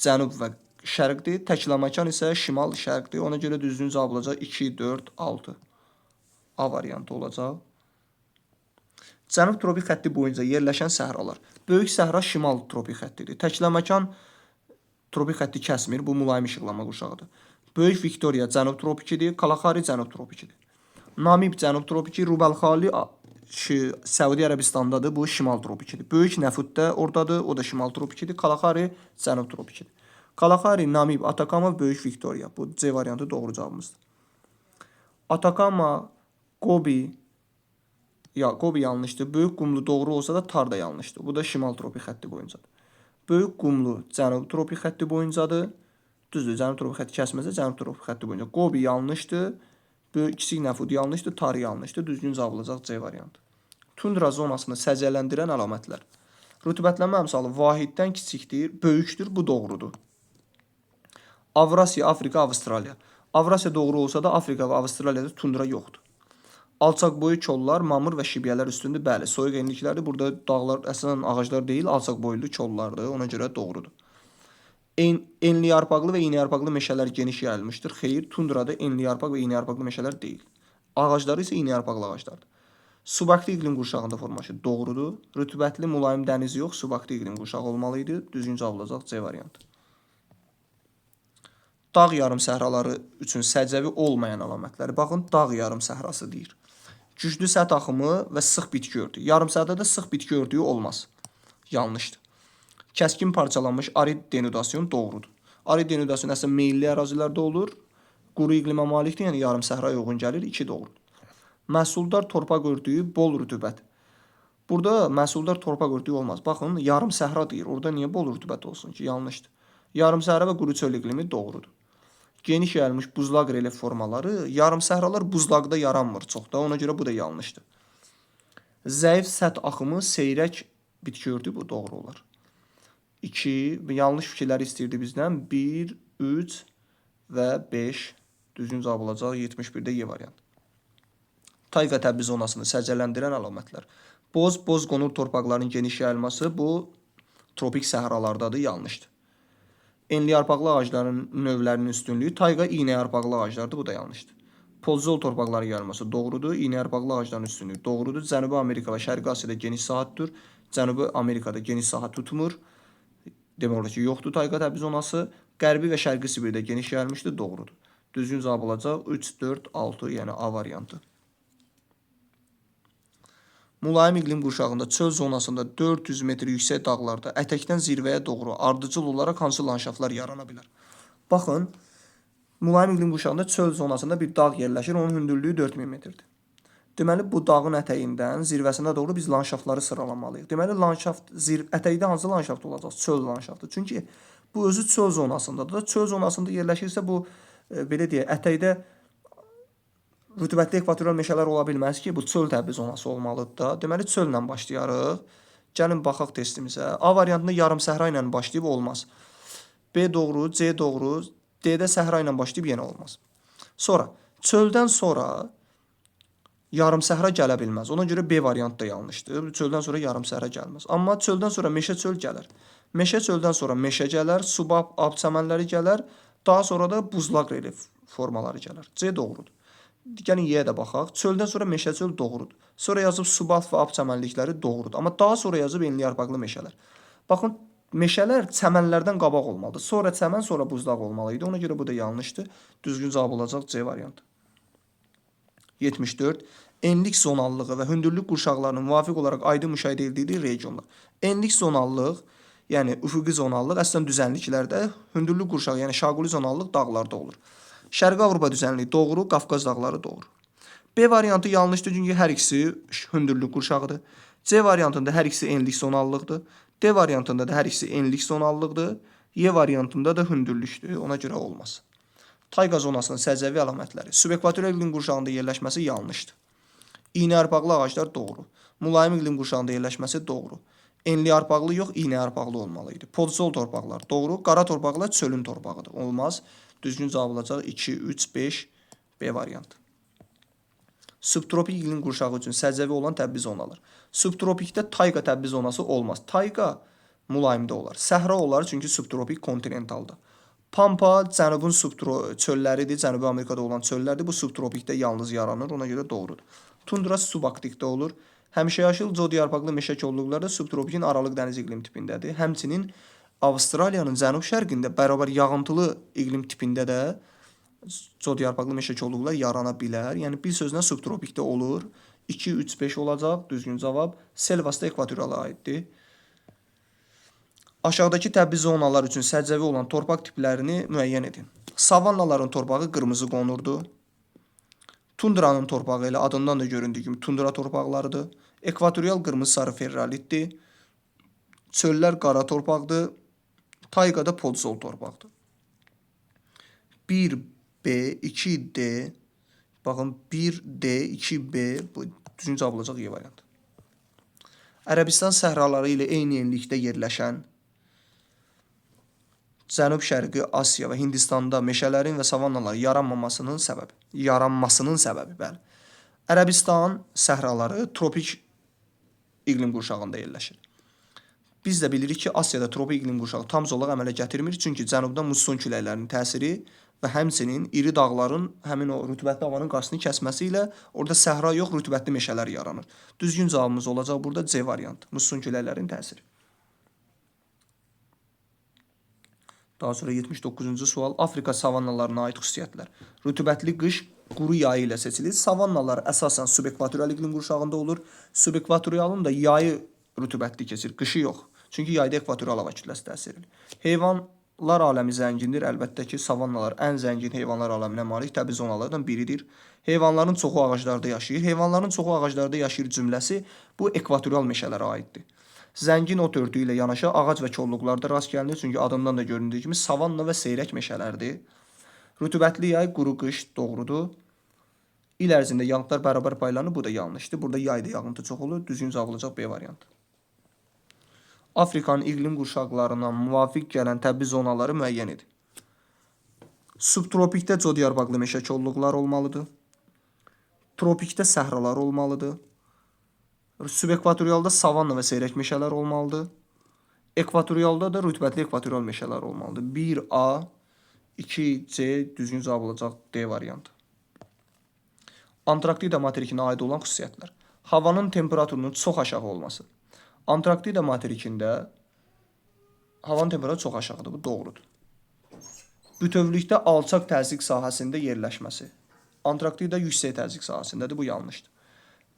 Speaker 1: cənub və şərqdir. Təklamakan isə şimal şərqdir. Ona görə düzgün cavab olacaq 2, 4, 6. A variantı olacaq. Cənub tropik xətti boyunca yerləşən səhralar. Böyük səhra şimal tropik xəttidir. Təklamakan tropik xətti kəsmir. Bu mülayim işıqlama qurşağıdır. Böyük Viktoriya cənub tropikidir. Kalahari cənub tropikidir. Namib cənub tropiki, Rubəlxali Səudi Ərəbistandadır, bu şimal tropikidir. Böyük Nəfud da oradadır, o da şimal tropikidir. Kalahari cənub tropikidir. Kalahari, Namib, Atakama, Böyük Viktoriya. Bu C variantı doğru cavabımızdır. Atakama, Gobi yanlışdır. Böyük qumlu doğru olsa da Tar da yanlışdır. Bu da şimal tropik xətti boyuncadır. Böyük qumlu cənub tropik xətti boyuncadır. Düzdür, cənub tropik xətti kəsməsə cənub tropik xətti boyunca. Gobi yanlışdır. Kiçik Nəfud yanlışdır, Tar yanlışdır. Düzgün cavab olacaq C variantı. Tundra zonasını səciyyələndirən əlamətlər. Rütubətlənmə əmsalı vahiddən kiçikdir, böyükdür, bu doğrudur. Avrasiya, Afrika, Avstraliya. Avrasiya doğru olsa da Afrika və Avstraliyada tundra yoxdur. Alçaq boyu kollar, mamır və şibyələr üstündür. Bəli, soyuq enliklərdir. Burada dağlar əslən ağaclar deyil, alçaq boylu kollardır. Ona görə doğrudur. Enliyarpaqlı və iynəyarpaqlı meşələr geniş yayılmışdır. Xeyr, tundrada enliyarpaq və iynəyarpaqlı meşələr deyil. Ağacları isə iynəyarpaqlı ağaclardır. Subaktı iqlim qurşağında formalaşır. Doğrudur. Rütubətli mülayim dəniz yox, subaktı iqlim qurşağı olmalı idi. Düzgün cavab olacaq C variantı. Dağ yarım səhraları üçün səciyyəvi olmayan əlamətləri. Baxın, dağ yarım səhrası deyir. Güclü səth axımı və sıx bitki örtüyü. Yarım səhrada sıx bitki örtüyü olmaz. Yanlışdır. Kəskin parçalanmış arid denudasyon doğrudur. Arid denudasyon əslində meyilli ərazilərdə olur. Quru iqlimə malikdir, yəni yarım səhraya uyğun gəlir. 2 doğrudur. Məhsuldar torpaq örtüyü, bol rütubət. Burada məhsuldar torpaq örtüyü olmaz. Baxın, yarım səhra deyir. Orada niyə bol rütubət olsun ki? Yanlışdır. Yarım səhra və quru çöl iqlimi doğrudur. Geniş yayılmış buzlaq relyef formaları, yarım səhralar buzlaqda yaranmır çox da, ona görə bu da yanlışdır. Zəif səth axımı, seyrək bitki örtüyü, bu doğru olar. 2, yanlış fikirləri istəyirdi bizdən. 1, 3 və 5 düzgün cavab olacaq. 71-də Y variantı. Tayqa təbii zonasını səciyyələndirən əlamətlər. Boz qonur torpaqların geniş yayılması bu tropik səhralardadır, yanlışdır. Enliyarpaqlı ağacların növlərinin üstünlüyü tayqa iynəyarpaqlı ağaclardır, bu da yanlışdır. Podzol torpaqları yayılması doğrudur, iynəyarpaqlı ağacların üstünlüyü doğrudur. Cənubi Amerika və Şərqi Asiyada geniş sahətdir. Cənubi Amerikada geniş sahət tutmur. Demək olar ki, yoxdur tayqa təbii zonası. Qərbi və Şərqi Sibirdə geniş yayılmışdır, doğrudur. Düzgün cavab olacaq 3, 4, 6, yəni A variantı. Mülayim iqlim qurşağında çöl zonasında 400 metr yüksək dağlarda ətəkdən zirvəyə doğru ardıcıl olaraq hansı landşaftlar yarana bilər? Baxın, mülayim iqlim qurşağında çöl zonasında bir dağ yerləşir, onun hündürlüyü 4000 metrdir. Deməli, bu dağın ətəyindən zirvəsinə doğru biz landşaftları sıralamalıyıq. Deməli, ətəkdə hansı landşaft olacaq? Çöl landşaftı. Çünki bu özü çöl zonasındadır. Çöl zonasında yerləşirsə, bu, belə deyək, ətəkdə rütubətli ekvatorial meşələr ola bilməz ki, bu çöl təbii zonası olmalıdır da. Deməli, çöllə başlayarıq. Gəlin, baxaq testimizə. A variantında yarım səhra ilə başlayıb olmaz. B doğru, C doğru, D-də səhra ilə başlayıb yenə olmaz. Sonra, çöldən sonra yarım səhra gələ bilməz. Ona görə B variantı da yanlışdır. Çöldən sonra yarım səhra gəlməz. Amma çöldən sonra meşə çöl gələr. Meşə çöldən sonra meşə gələr, subab çəmənləri gələr, daha sonra da buzlaq relief formaları gələr. C doğrudur. Gəlin Y-yə də baxaq. Çöldən sonra meşə çöl doğrudur. Sonra yazıb subalt və ab çəmənlikləri doğrudur. Amma daha sonra yazıb enliyarpaqlı meşələr. Baxın, meşələr çəmənlərdən qabaq olmalıdır. Sonra çəmən, sonra buzlaq olmalı idi. Ona görə bu da yanlışdır. Düzgün cavab olacaq C variantı. 74. Enlik zonallığı və hündürlük qurşaqlarının müvafiq olaraq aydın müşahidə edildiyi regionlar. Enlik zonallıq, yəni üfüqi zonallıq əslən düzənliklərdə, hündürlük qurşağı, yəni şaquli zonallıq dağlarda olur. Şərqi Avropa düzənliyi doğru, Qafqaz dağları doğru. B variantı yanlışdır, çünki hər ikisi hündürlük qurşağıdır. C variantında hər ikisi enlik zonallıqdır. D variantında da hər ikisi enlik zonallıqdır. Y variantında da hündürlükdür. Ona görə olmaz. Tayqa zonasının səciyyəvi əlamətləri. Subekvatorial iqlim qurşağında yerləşməsi yanlışdır. İynəyarpaqlı ağaclar doğru. Mülayim iqlim qurşağında yerləşməsi doğru. Enliyarpaqlı yox, iynəyarpaqlı olmalı idi. Podzol torpaqlar doğru. Qara torpaqlar çölün torpağıdır. Olmaz. Düzgün cavab olacaq 2, 3, 5, B variantı. Subtropik iqlim qurşağı üçün səciyyəvi olan təbii zonalar. Subtropikdə tayqa təbii zonası olmaz. Tayqa mülayimdə olar. Səhra olar, çünki subtropik kontinentalda. Pampa cənubun çölləridir, Cənubi Amerikada olan çöllərdir. Bu subtropikdə yalnız yaranır, ona görə doğrudur. Tundra subarktikdə olur. Həmişəyaşıl codiyarpaqlı meşə kolluqları subtropikin aralıq dəniz iqlim tipindədir. Həmçinin Avstraliyanın cənub-şərqində bərabər yağıntılı iqlim tipində də codiyarpaqlı meşə kolluqlar yarana bilər. Yəni, bir sözlə subtropikdə olur. 2, 3, 5 olacaq. Düzgün cavab Selvasda ekvatoriala aiddir. Aşağıdakı təbii zonalar üçün səciyyəvi olan torpaq tiplərini müəyyən edin. Savannaların torpağı qırmızı qonurdur. Tundranın torpağı ilə adından da göründüyü kimi tundra torpaqlarıdır. Ekvatorial qırmızı sarı ferralitdir. Çöllər qara torpaqdır. Tayqada podzol torpaqdır. 1B, 2D, baxın 1D, 2B, bu düzgün cavab olacaq Y variantı. Ərəbistan səhraları ilə eyni enlikdə yerləşən Cənub-Şərqi Asiya və Hindistanda meşələrin və savannaların yaranmasının səbəbi, bəli. Ərəbistan səhraları tropik iqlim qurşağında yerləşir. Biz də bilirik ki, Asiyada tropik iqlim qurşağı tam zolaq əmələ gətirmir, çünki cənubdan musson küləklərinin təsiri və həmçinin iri dağların həmin o rütubətli havanın qarşısını kəsməsi ilə orada səhra yox, rütubətli meşələr yaranır. Düzgün cavabımız olacaq burada C variantı, musson küləklərinin təsiri. Daha sonra 79-cu sual. Afrika savannalarına aid xüsusiyyətlər. Rütubətli qış quru yayı ilə seçilir. Savannalar əsasən subekvatorial iqlim qurşağında olur. Subekvatorialın da yayı rütubətli keçir, qışı yox. Çünki yayda ekvatorial hava kütləsi təsir edir. Heyvanlar aləmi zəngindir. Əlbəttə ki, savannalar ən zəngin heyvanlar aləminə malik təbii zonalardan biridir. Heyvanların çoxu ağaclarda yaşayır. Heyvanların çoxu ağaclarda yaşayır cümləsi bu ekvatorial meşələrə aiddir. Zəngin ot örtüyü ilə yanaşı ağac və kolluqlarda rast gəlinir, çünki adından da göründüyü kimi savanna və seyrək meşələrdir. Rütubətli yay, quru qış doğrudur. İl ərzində yağıntılar bərabər paylanır, bu da yanlışdır. Burada yayda yağıntı çox olur, düzgün cavab olacaq B variantı. Afrikanın iqlim qurşaqlarına müvafiq gələn təbii zonaları müəyyən edin. Subtropikdə codiyarpaqlı meşə kolluqları olmalıdır. Tropikdə səhralar olmalıdır. Subekvatorialda savanna və seyrək meşələr olmalıdır. Ekvatorialda da rütbətli ekvatorial meşələr olmalıdır. 1A, 2C düzgün cavab olacaq D variantı. Antarktida materikinə aid olan xüsusiyyətlər. Havanın temperaturunun çox aşağı olması. Antarktida materikində havanın temperaturu çox aşağıdır, bu doğrudur. Bütövlükdə alçaq təzyiq sahəsində yerləşməsi. Antarktida yüksək təzyiq sahəsindədir, bu yanlışdır.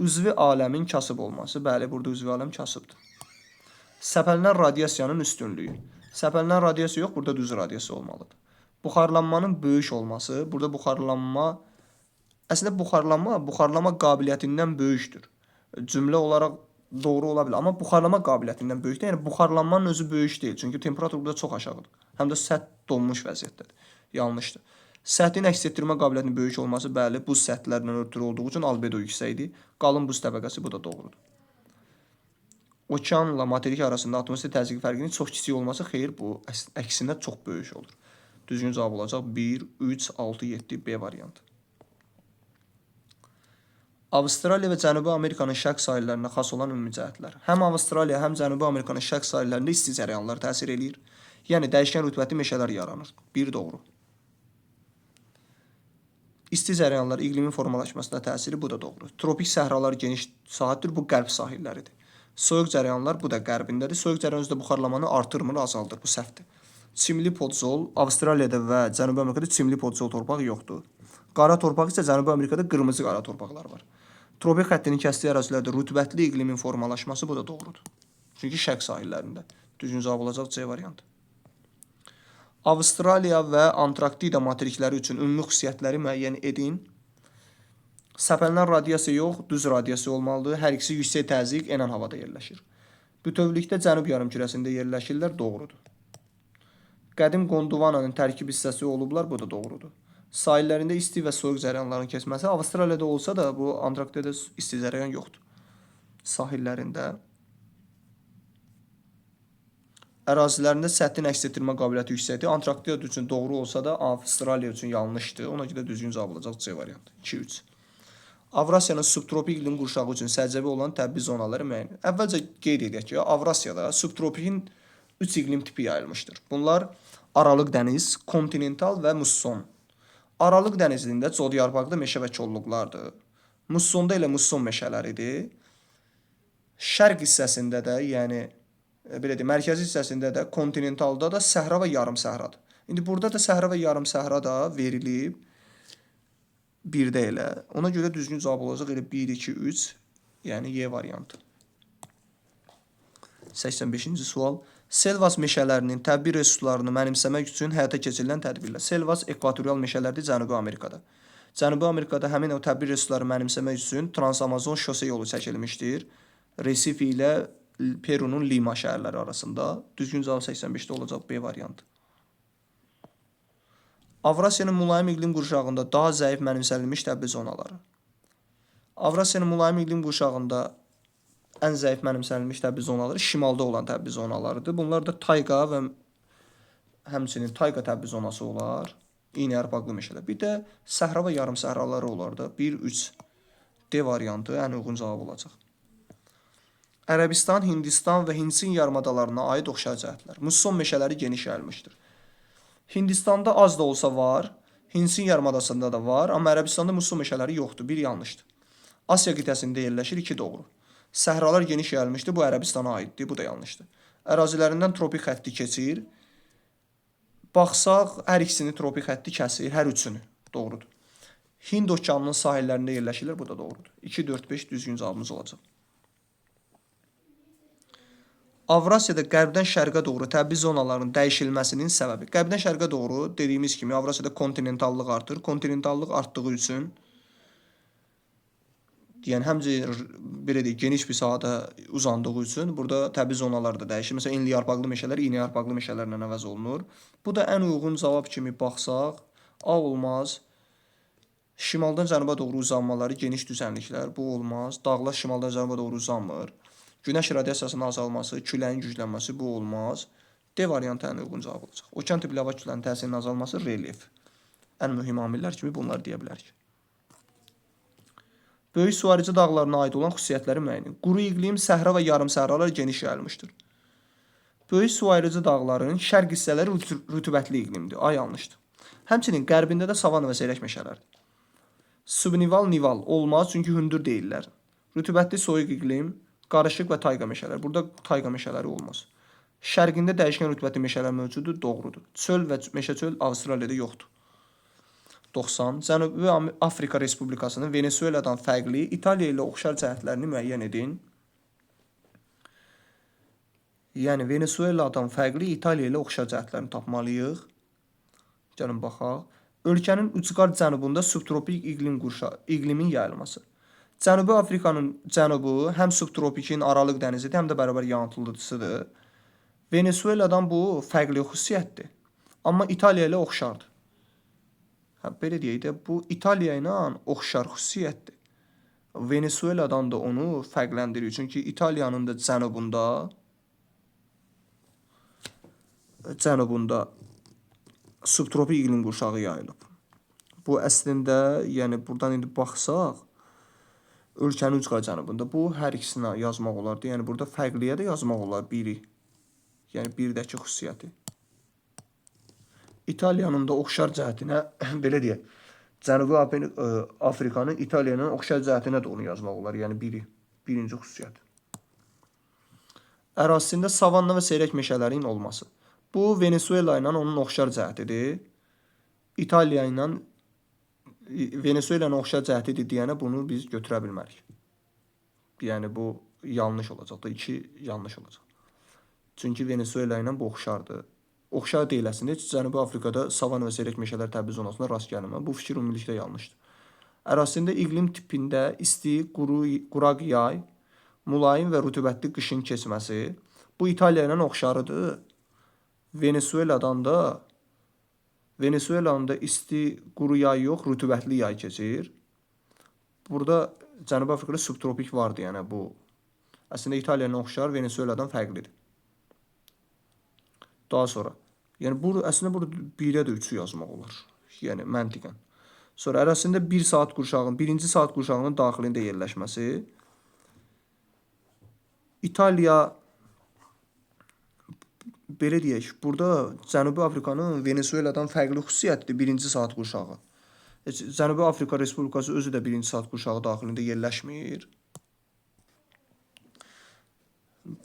Speaker 1: Üzvi aləmin kasıb olması. Bəli, burada üzvi aləm kasıbdır. Səpələnən radiasiyanın üstünlüyü. Səpələnən radiasiya yox, burada düz radiasiya olmalıdır. Buxarlanmanın böyük olması. Burada buxarlama qabiliyyətindən böyükdür. Cümlə olaraq doğru ola bilər, amma buxarlama qabiliyyətindən böyükdür. Yəni buxarlanmanın özü böyük deyil, çünki temperatur burada çox aşağıdır. Həm də səth donmuş vəziyyətdədir. Yanlışdır. Səthin əks etdirmə qabiliyyətinin böyük olması, bəli, buz səthlərlə örtülü olduğu üçün albedo yüksəkdir. Qalın buz təbəqəsi, bu da doğrudur. Okeanla materik arasında atmosfer təzyiq fərqinin çox kiçik olması, xeyr, bu əksinə çox böyük olur. Düzgün cavab olacaq 1, 3, 6, 7, B variantı. Avstraliya və Cənubi Amerikanın şərq sahillərinə xas olan ümumi cəhətlər. Həm Avstraliya, həm Cənubi Amerikanın şərq sahillərində isti cərəyanlar təsir eləyir. Yəni, dəyişkən rütbətli meşələr yaranır. 1 doğru. İsti cərəyanlar iqlimin formalaşmasına təsiri, bu da doğru. Tropik səhralar geniş sahətdir, bu qərb sahilləridir. Soyuq cərəyanlar, bu da qərbindədir. Soyuq cərəyan özü də buxarlamanı artırmır, azaldır, bu səhvdir. Çimli podzol, Avstraliyada və Cənubi Amerikada çimli podzol torpaq yoxdur. Qara torpaq isə Cənubi Amerikada qırmızı qara torpaqlar var. Tropik xəttinin kəsdiyi ərazilərdə rütbətli iqlimin formalaşması, bu da doğrudur. Çünki şərq sahillərində. Düzgün cavab olacaq C variantı. Avstraliya və Antarktida materikləri üçün ümumi xüsusiyyətləri müəyyən edin. Səpələnən radiasiya yox, düz radiasiya olmalıdır. Hər ikisi yüksək təzyiq, enan havada yerləşir. Bütövlükdə cənub yarımkürəsində yerləşirlər, doğrudur. Qədim Gondvananın tərkib hissəsi olublar, bu da doğrudur. Sahillərində isti və soyuq cərəyanların keçməsi Avstraliyada olsa da, bu Antarktidada isti cərəyan yoxdur. Sahillərində ərazilərində səthin əks etdirmə qabiliyyəti yüksəkdir. Antarktida üçün doğru olsa da, Avstraliya üçün yanlışdır. Ona görə düzgün cavab olacaq C variantı. 2-3. Avrasiyanın subtropik iqlim qurşağı üçün səciyyəvi olan təbii zonaları müəyyən. Əvvəlcə qeyd edək ki, Avrasiyada subtropikin 3 iqlim tipi yayılmışdır. Bunlar Aralıq dəniz, kontinental və musson. Aralıq dənizində codyarpaqlı meşə və kolluqlardır. Mussonda elə musson meşələridir. Şərq hissəsində də, yəni belə deyim, mərkəzi hissəsində də, kontinentalda da səhra və yarım səhradır. İndi burada da səhra və yarım səhra da verilib. 1-də elə. Ona görə düzgün cavab olacaq elə 1, 2, 3, yəni Y variantı. 85-ci sual. Selvas meşələrinin təbii resurslarını mənimsəmək üçün həyata keçirilən tədbirlər. Selvas ekvatorial meşələrdir Cənubi Amerikada. Cənubi Amerikada həmin o təbii resursları mənimsəmək üçün Trans-Amazon şose yolu çəkilmişdir. Resife ilə Perunun Lima şəhərləri arasında. Düzgün cavab 85-də olacaq B variantı. Avrasiyanın mülayim iqlim qurşağında daha zəif mənimsənilmiş təbii zonaları. Avrasiyanın mülayim iqlim qurşağında ən zəif mənimsənilmiş təbii zonaları şimalda olan təbii zonalarıdır. Bunlar da tayqa və həmçinin tayqa təbii zonası olar. İynəyarpaqlı meşələr. Bir də səhra və yarım səhraları olar da. 1, 3 D variantı ən uyğun cavab olacaq. Ərəbistan, Hindistan və Hindsin yarımadalarına aid oxşar cəhətlər. Musson meşələri geniş yayılmışdır. Hindistanda az da olsa var, Hindsin yarımadasında da var, amma Ərəbistanda musson meşələri yoxdur. 1 yanlışdır. Asiya qitəsində yerləşir, 2 doğru. Səhralar geniş yayılmışdır, bu Ərəbistana aiddir, bu da yanlışdır. Ərazilərindən tropik xətti keçir. Baxsaq, hər ikisini tropik xətti kəsir, hər üçünü. Doğrudur. Hind okeanının sahillərində yerləşirlər, bu da doğrudur. 2, 4, 5 düzgün cavabımız olacaq. Avrasiyada qərbdən şərqə doğru təbii zonaların dəyişilməsinin səbəbi. Qərbdən şərqə doğru dediyimiz kimi Avrasiyada kontinentallıq artır. Kontinentallıq artdığı üçün, yəni həmçinin geniş bir sahədə uzandığı üçün burada təbii zonalar da dəyişir. Məsələn, enliyarpaqlı meşələr iynəyarpaqlı meşələrlə əvəz olunur. Bu da ən uyğun cavab kimi baxsaq, A olmaz. Şimaldan cənuba doğru uzanmaları geniş düzənliklər, bu olmaz. Dağlar şimaldan cənuba doğru uzanmır. Günəş radiasiyasının azalması, küləyin güclənməsi, bu olmaz. D variantı ən uyğun cavab olacaq. Okean tipli hava kütləsinin təsirinin azalması, relyef. Ən mühüm amillər kimi bunlar deyə bilərik. Böyük suvarıcı dağlarına aid olan xüsusiyyətləri müəyyən edin. Quru iqlim, səhra və yarım səhralar geniş yayılmışdır. Böyük suvarıcı dağların şərq hissələri rütubətli iqlimdir. A yanlışdır. Həmçinin qərbində də savanna və seyrək meşələrdir. Subnival, nival olmaz çünki hündür deyirlər. Rütubətli soyuq iqlim, qarışıq və tayqa meşələr. Burada tayqa meşələri olmaz. Şərqində dəyişkən rütubətli meşələr mövcuddur, doğrudur. Çöl və meşə çöl Avstraliyada yoxdur. 90. Cənubi Afrika Respublikasının Venezueladan fərqli İtaliya ilə oxşar cəhətlərini müəyyən edin. Yəni Venezueladan fərqli İtaliya ilə oxşar cəhətlərini tapmalıyıq. Gəlin baxaq. Ölkənin ucqar cənubunda subtropik iqlimin yayılması. Cənubi Afrikanın cənubu həm subtropikin Aralıq dənizidir, həm də bərabər yağıntılısıdır. Venezueladan bu fərqli xüsusiyyətdir. Amma İtaliya ilə oxşardır. Belə deyək də, bu İtaliya ilə oxşar xüsusiyyətdir. Venezueladan da onu fərqləndirir. Çünki İtaliyanın da cənubunda subtropik iqlim qurşağı yayılıb. Bu əslində, yəni buradan indi baxsaq, ölkənin ucqar cənubunda bu hər ikisinə yazmaq olardı. Yəni burada fərqliyə də yazmaq olar biri. Yəni birdəki xüsusiyyəti. İtaliyanın da oxşar cəhətinə, belə deyək, Cənubi Afrikanın İtaliya ilə oxşar cəhətinə də onu yazmaq olar. Yəni birinci xüsusiyyət. Ərazisində savanna və seyrək meşələrin olması. Bu Venezuela ilə onun oxşar cəhətidir. İtaliya ilə Venezuela ilə oxşar cəhətidir deyənə bunu biz götürə bilmərik. Yəni bu yanlış olacaq da, 2 yanlış olacaq. Çünki Venezuela ilə bu oxşardır. Oxşar deyiləsin, heç Cənubi Afrikada savanna və seyrək meşələr təbii zonasına rast gəlmir. Bu fikir ümumilikdə yanlışdır. Ərazisində iqlim tipində isti, quraq yay, mülayim və rütubətli qışın keçməsi. Bu İtaliya ilə oxşarıdır. Venezuelanın da isti, quru yay yox, rütubətli yay keçir. Burada Cənubi Afrikada subtropik vardı, yəni bu. Əslində İtaliya ilə oxşar, Venezueladan fərqlidir. Daha sonra, yəni əslində burada 1-ə də 3-ü yazmaq olar. Yəni məntiqən. Sonra ərazisində 1 saat qurşağının, 1-ci saat qurşağının daxilində yerləşməsi. İtaliya, belə deyək, burada Cənubi Afrikanın Venezueladan fərqli xüsusiyyətdir 1-ci saat qurşağı. Cənubi Afrika Respublikası özü də 1-ci saat qurşağı daxilində yerləşmir.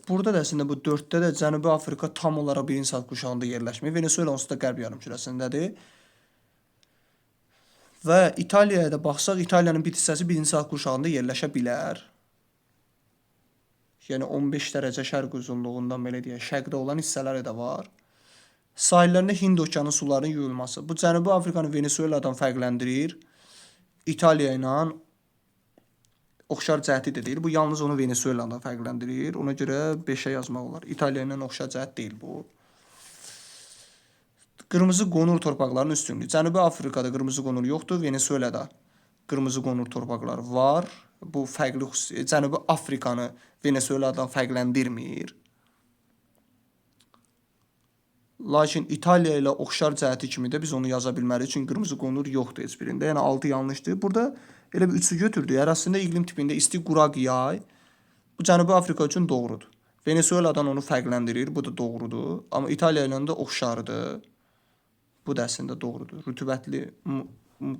Speaker 1: Burada da əslində bu 4-də də Cənubi Afrika tam olaraq 1-ci saat qurşağında yerləşmir. Venezuela onsuz da qərb yarımkürəsindədir. Və İtaliyaya da baxsaq, İtaliyanın bir hissəsi 1-ci saat qurşağında yerləşə bilər. Yəni 15 dərəcə şərq uzunluğundan belə deyək, şərqdə olan hissələri də var. Sahillərində Hind okeanı sularının yuyulması. Bu Cənubi Afrikanı Venezueladan fərqləndirir. İtaliya ilə oxşar cəhəti də deyil. Bu yalnız onu Venezueladan fərqləndirir. Ona görə 5-ə yazmaq olar. İtaliya ilə oxşar cəhət deyil bu. Qırmızı qonur torpaqlarının üstünlüyü. Cənubi Afrikada qırmızı qonur yoxdur. Venezuelada qırmızı qonur torpaqlar var. Bu fərqli xüsusiyyət. Cənubi Afrikanı Venezueladan fərqləndirmir. Lakin İtaliya ilə oxşar cəhəti kimi də biz onu yaza bilmərik. Çünki qırmızı qonur yoxdur heç birində. Yəni 6 yanlışdır. Burada elə bir 3-ü götürdük. Ərazisində iqlim tipində isti, quraq yay. Bu Cənubi Afrika üçün doğrudur. Venezueladan onu fərqləndirir. Bu da doğrudur. Amma İtaliya ilə də oxşardır. Bu da əslində doğrudur. Rütubətli,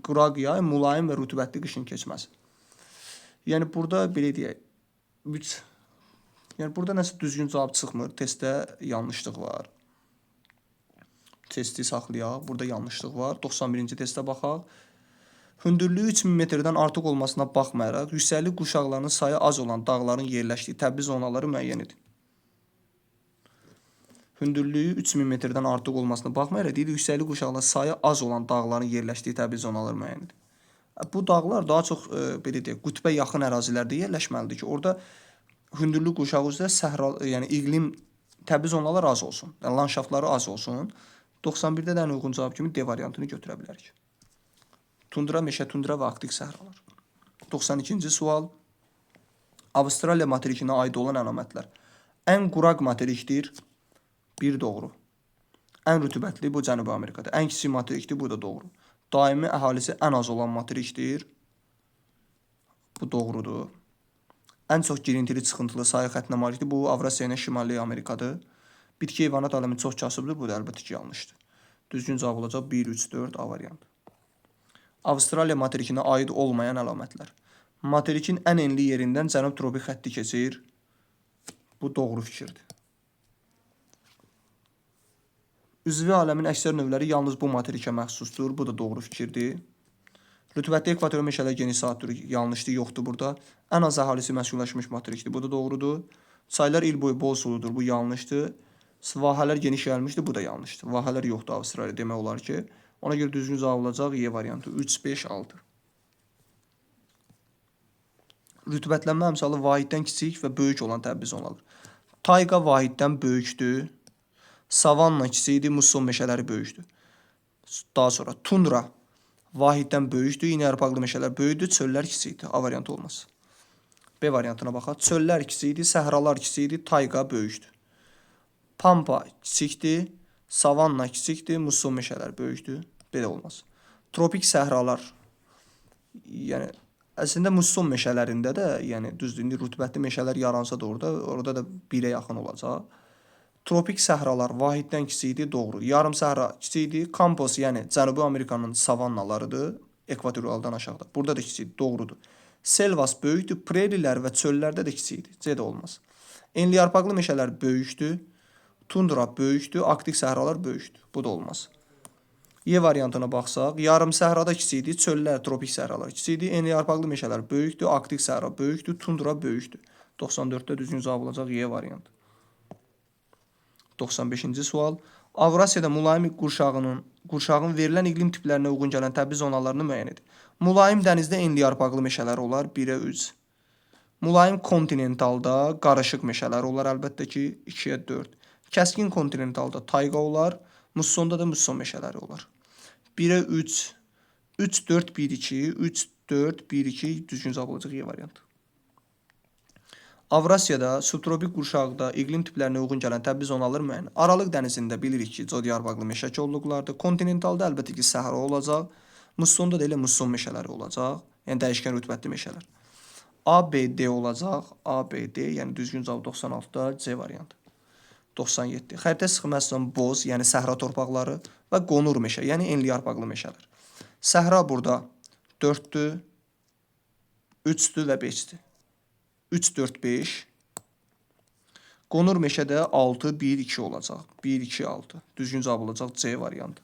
Speaker 1: quraq yay, mülayim və rütubətli qışın keçməsi. Yəni burada belə deyək, yəni burada nəsə düzgün cavab çıxmır. Testdə yanlışlıq var. Testi saxlayaq. Burada yanlışlıq var. 91-ci testə baxaq. Hündürlüyü 3000 metrdən artıq olmasına baxmayaraq, yüksəklik quşaqlarının sayı az olan dağların yerləşdiyi təbii zonaları müəyyən edin. Hündürlüyü 3000 metrdən artıq olmasına baxmayaraq, deyir, yüksəklik quşaqlarının sayı az olan dağların yerləşdiyi təbii zonaları müəyyən edin. Bu dağlar daha çox belə deyək, qütbə yaxın ərazilərdə yerləşməlidir ki, orada hündürlük quşağı üzrə səhra, yəni iqlim təbii zonalar az olsun, yəni landşaftları az olsun. 91-də də ən uyğun cavab kimi D variantını götürə bilərik. Tundra, meşə tundra və arktik səhralar. 92-ci sual. Avstraliya materikinə aid olan əlamətlər. Ən quraq materikdir. 1 doğru. Ən rütubətli bu Cənubi Amerikada. Ən kiçik materikdir, bu da doğru. Daimi əhalisi ən az olan materikdir. Bu doğrudur. Ən çox girintili çıxıntılı sayı xəttinə malikdir. Bu Avrasiya ilə Şimali Amerikadır. Bitki heyvanat aləmi çox kasıbdır. Bu da əlbəttə ki, yanlışdır. Düzgün cavab olacaq 1, 3, 4 A variantı. Avstraliya materikinə aid olmayan əlamətlər. Materikin ən enli yerindən cənub tropik xətti keçir. Bu doğru fikirdir. Üzvi aləmin əksər növləri yalnız bu materikə məxsusdur. Bu da doğru fikirdir. Rütubətli ekvator meşələr geniş saatdır. Yanlışdır, yoxdur burada. Ən az əhalisi məskunlaşmış materikdir. Bu da doğrudur. Çaylar il boyu bol suludur. Bu yanlışdır. Vahələr geniş yayılmışdır. Bu da yanlışdır. Vahələr yoxdur Avstraliya demək olar ki. Ona görə düzgün cavab olacaq Y variantı. 3, 5, 6. Rütubətlənmə əmsalı vahiddən kiçik və böyük olan təbii zonadır. Tayqa vahiddən böyükdür. Savanna kiçikdir. Musson meşələri böyükdür. Daha sonra tundra vahiddən böyükdür. İynə yarpaqlı meşələr böyükdür. Çöllər kiçikdir. A variantı olmaz. B variantına baxaq. Çöllər kiçikdir. Səhralar kiçikdir. Tayqa böyükdür. Pampa kiçikdir. Savanna kiçikdir. Musson meşələr böyükdür. Belə olmaz. Tropik səhralar, yəni əslində musson meşələrində də, yəni düzdür, indi rütubətli meşələr yaransa da orada da 1-ə yaxın olacaq. Tropik səhralar vahiddən kiçikdir, doğru. Yarım səhra kiçikdir. Kampos, yəni Cənubi Amerikanın savannalarıdır, ekvatorialdan aşağıda. Burada da kiçikdir, doğrudur. Selvas böyükdür, prerilər və çöllərdə də kiçikdir. C də olmaz. Enli yarpaqlı meşələr böyükdür. Tundra böyükdür, arktik səhralar böyükdür. Bu da olmaz. Y variantına baxsaq, yarım səhrada kiçikdir, çöllər, tropik səhralar kiçikdir, enli yarpaqlı meşələr böyükdür, arktik səhra böyükdür, tundra böyükdür. 94-də düzgün cavab olacaq Y variantı. 95-ci sual. Avrasiyada mülayim qurşağın verilən iqlim tiplərinə uyğun gələn təbii zonalarını müəyyən edin. Mülayim dənizdə enli yarpaqlı meşələr olar, 1-ə 3. Mülayim kontinentalda qarışıq meşələr olar, əlbəttə ki, 2-yə 4. Kəskin kontinentalda tayqa olar, mussonda da musson meşələri olar. 1-ə 3, 3, 4, 1, 2, 3, 4, 1, 2 düzgün cavab olacaq Y variantı. Avrasiyada subtropik qurşaqda iqlim tiplərinə uyğun gələn təbii zonalar müəyyən. Aralıq dənizində bilirik ki, cod yarpaqlı meşə kolluqlardır. Kontinentalda əlbəttə ki, səhra olacaq. Mussonda da elə musson meşələri olacaq. Yəni dəyişkən rütubətli meşələr. A, B, D olacaq. A, B, D, yəni düzgün cavab 96-da C variantı. 97. Xəritə sıxmasından boz, yəni səhra torpaqları və qonur meşə, yəni enli yarpaqlı meşələr. Səhra burada 4-dür, 3-dür və 5-dir. 3, 4, 5. Qonur meşədə 6, 1, 2 olacaq. 1, 2, 6. Düzgün cavab olacaq C variantı.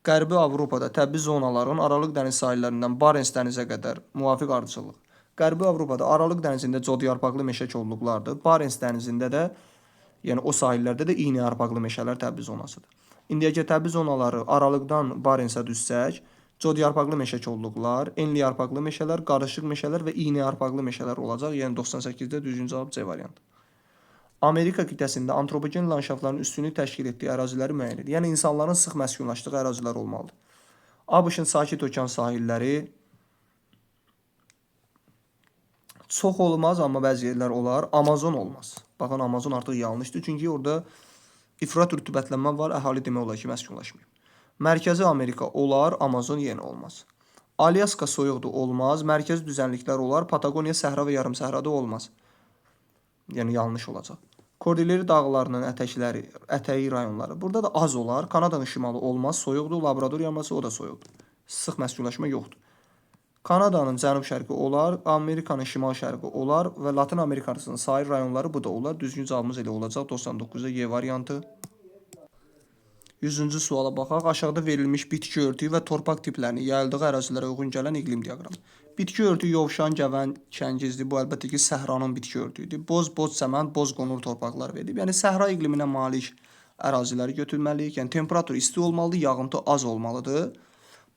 Speaker 1: Qərbi Avropada təbii zonaların Aralıq dəniz sahillərindən Barents dənizə qədər müvafiq ardıcıllıq. Qərbi Avropada Aralıq dənizində cod yarpaqlı meşə kolluqlardır. Barents dənizində də, yəni o sahillərdə də iynə yarpaqlı meşələr təbii zonasıdır. İndiyə ki, təbii zonaları Aralıqdan Barentsə düşsək, cod yarpaqlı meşə kolluqlar, enli yarpaqlı meşələr, qarışıq meşələr və iynə yarpaqlı meşələr olacaq. Yəni 98-də düzgün cavab C variantı. Amerika qitəsində antropogen landşaftların üstünlük təşkil etdiyi əraziləri müəyyən edir. Yəni insanların sıx məskunlaşdığı ərazilər olmalıdır. ABŞ-ın Sakit Okean sahilləri çox olmaz, amma bəzi yerlər olar. Amazon olmaz. Baxın, Amazon artıq yanlışdır. Çünki orada ifrat rütubətlənmə var, əhali demək olar ki, məskunlaşmayıb. Mərkəzi Amerika olar, Amazon yenə olmaz. Alyaska soyuqdur, olmaz. Mərkəzi düzənliklər olar, Patagoniya səhra və yarım səhrada olmaz. Yəni yanlış olacaq. Kordilleri dağlarının ətəyi rayonları. Burada da az olar. Kanadanın şimalı olmaz, soyuqdur. Labrador yarımadası o da soyuqdur. Sıx məskunlaşma yoxdur. Kanadanın cənub-şərqi olar, Amerikanın şimal-şərqi olar və Latin Amerikasının sahil rayonları bu da olar. Düzgün cavabımız elə olacaq 99-da Y variantı. 100-cü suala baxaq. Aşağıda verilmiş bitki örtüyü və torpaq tiplərini yayıldığı ərazilərə uyğun gələn iqlim diaqramı. Bitki örtüyü yovşan, gəvən, kəngizdir. Bu əlbəttə ki, səhranın bitki örtüyüdür. Boz, səmən, boz qonur torpaqlar verilib. Yəni səhra iqliminə malik əraziləri götürməliyik. Yəni temperatur isti olmalıdır, yağıntı az olmalıdır.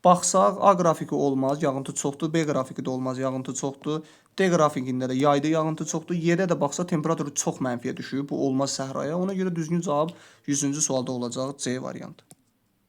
Speaker 1: Baxsaq, A qrafiki olmaz, yağıntı çoxdur. B qrafiki də olmaz, yağıntı çoxdur. D qrafikində də yayda yağıntı çoxdur. Y-də də baxsa, temperaturu çox mənfiyə düşüb. Bu olmaz səhraya. Ona görə düzgün cavab 100-cü sualda olacaq C variantı.